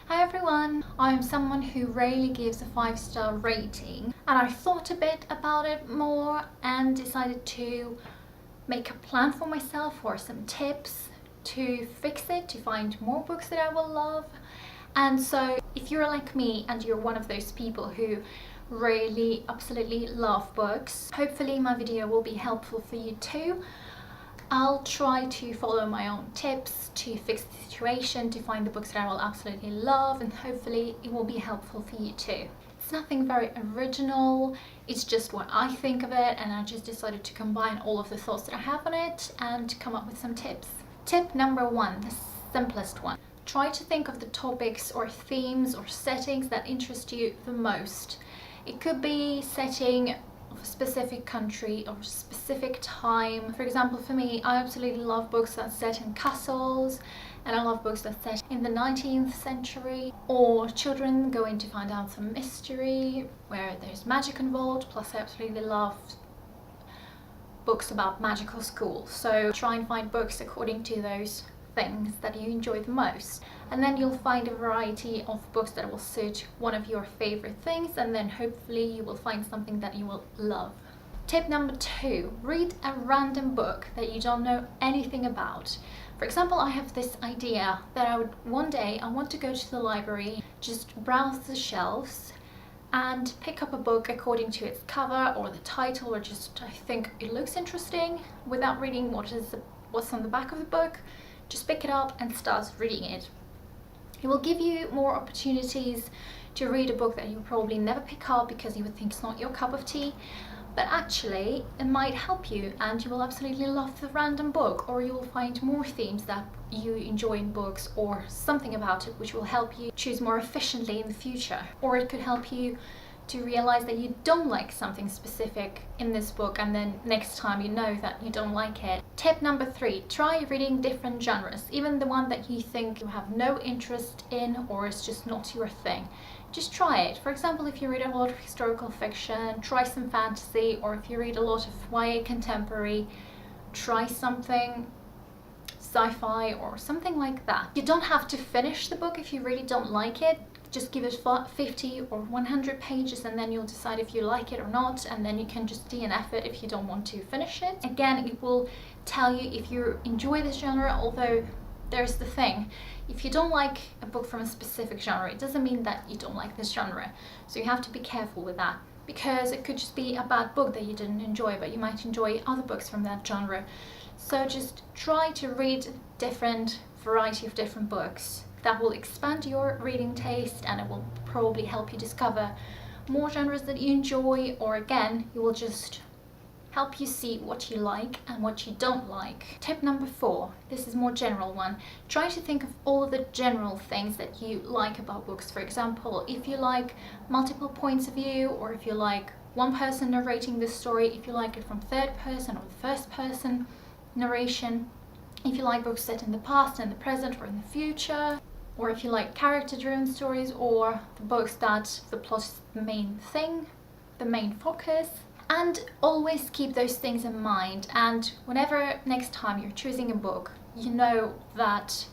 Hi everyone! I'm someone who rarely gives a 5-star rating, and I thought a bit about it more and decided to make a plan for myself or some tips to fix it, to find more books that I will love. And so if you're like me and you're one of those people who really absolutely love books, hopefully my video will be helpful for you too. I'll try to follow my own tips to fix the situation, to find the books that I will absolutely love, and hopefully it will be helpful for you too. It's nothing very original, it's just what I think of it, and I just decided to combine all of the thoughts that I have on it and come up with some tips. Tip number 1, the simplest one. Try to think of the topics or themes or settings that interest you the most. It could be setting of a specific country or specific time. For example, for me, I absolutely love books that's set in castles, and I love books that's set in the 19th century, or children going to find out some mystery where there's magic involved. Plus I absolutely love books about magical schools, so try and find books according to those things that you enjoy the most, and then you'll find a variety of books that will suit one of your favorite things, and then hopefully you will find something that you will love. Tip number 2, read a random book that you don't know anything about. For example, I have this idea that one day I want to go to the library, just browse the shelves and pick up a book according to its cover or the title, or just I think it looks interesting, without reading what's on the back of the book. Just pick it up and start reading it. It will give you more opportunities to read a book that you probably never pick up because you would think it's not your cup of tea, but actually it might help you and you will absolutely love the random book, or you will find more themes that you enjoy in books or something about it which will help you choose more efficiently in the future. Or it could help you to realize that you don't like something specific in this book, and then next time you know that you don't like it. Tip number 3, try reading different genres, even the one that you think you have no interest in or is just not your thing. Just try it. For example, if you read a lot of historical fiction, try some fantasy, or if you read a lot of YA contemporary, try something sci-fi or something like that. You don't have to finish the book if you really don't like it. Just give it 50 or 100 pages and then you'll decide if you like it or not, and then you can just DNF it if you don't want to finish it. Again, it will tell you if you enjoy this genre, although there's the thing. If you don't like a book from a specific genre, it doesn't mean that you don't like this genre. So you have to be careful with that, because it could just be a bad book that you didn't enjoy, but you might enjoy other books from that genre. So just try to read different variety of different books. That will expand your reading taste, and it will probably help you discover more genres that you enjoy, or again, it will just help you see what you like and what you don't like. Tip number 4, this is more general one. Try to think of all of the general things that you like about books. For example, if you like multiple points of view, or if you like one person narrating the story, if you like it from third person or first person narration, if you like books set in the past and the present or in the future, or if you like character-driven stories, or the books that the plot is the main thing, the main focus. And always keep those things in mind, and whenever next time you're choosing a book, you know that,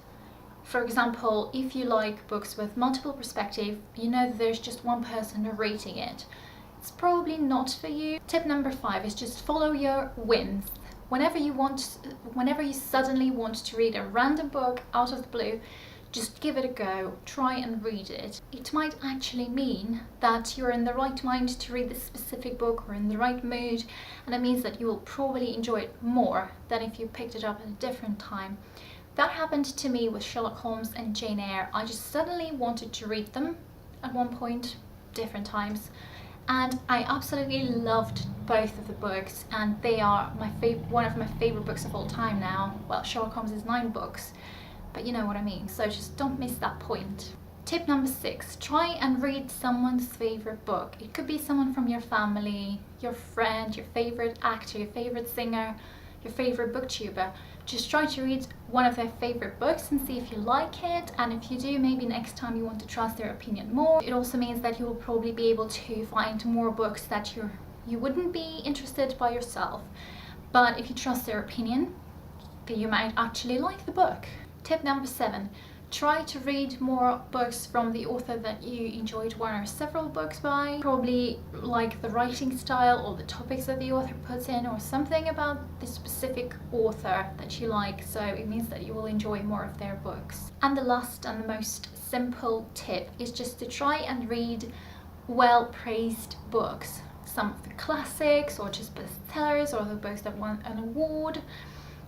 for example, if you like books with multiple perspective, you know that there's just one person narrating it. It's probably not for you. Tip number 5 is just follow your whims. Whenever you suddenly want to read a random book out of the blue, just give it a go, try and read it. It might actually mean that you're in the right mind to read this specific book, or in the right mood, and it means that you will probably enjoy it more than if you picked it up at a different time. That happened to me with Sherlock Holmes and Jane Eyre. I just suddenly wanted to read them at one point, different times, and I absolutely loved both of the books, and they are one of my favorite books of all time now. Well, Sherlock Holmes is 9 books, but you know what I mean, so just don't miss that point. Tip number 6, try and read someone's favorite book. It could be someone from your family, your friend, your favorite actor, your favorite singer, your favorite booktuber. Just try to read one of their favorite books and see if you like it, and if you do, maybe next time you want to trust their opinion more. It also means that you will probably be able to find more books that you wouldn't be interested by yourself, but if you trust their opinion, you might actually like the book. Tip number 7, Try to read more books from the author that you enjoyed one or several books by. Probably like the writing style or the topics that the author puts in, or something about the specific author that you like, so it means that you will enjoy more of their books. And the last and the most simple tip is just to try and read well-praised books. Some of the classics, or just bestsellers, or the books that won an award,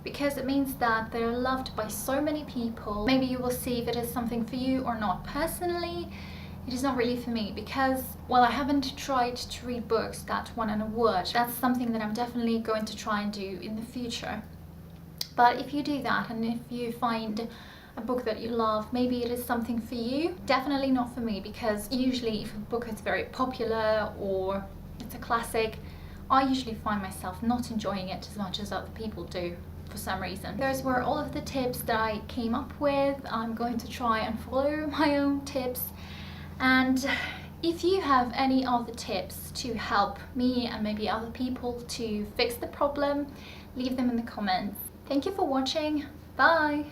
because it means that they're loved by so many people. Maybe you will see if it is something for you or not. Personally, it is not really for me, because, well, I haven't tried to read books that won an award. That's something that I'm definitely going to try and do in the future. But if you do that, and if you find a book that you love, maybe it is something for you. Definitely not for me, because usually if a book is very popular or it's a classic, I usually find myself not enjoying it as much as other people do. For some reason. Those were all of the tips that I came up with. I'm going to try and follow my own tips, and if you have any other tips to help me and maybe other people to fix the problem, leave them in the comments. Thank you for watching. Bye!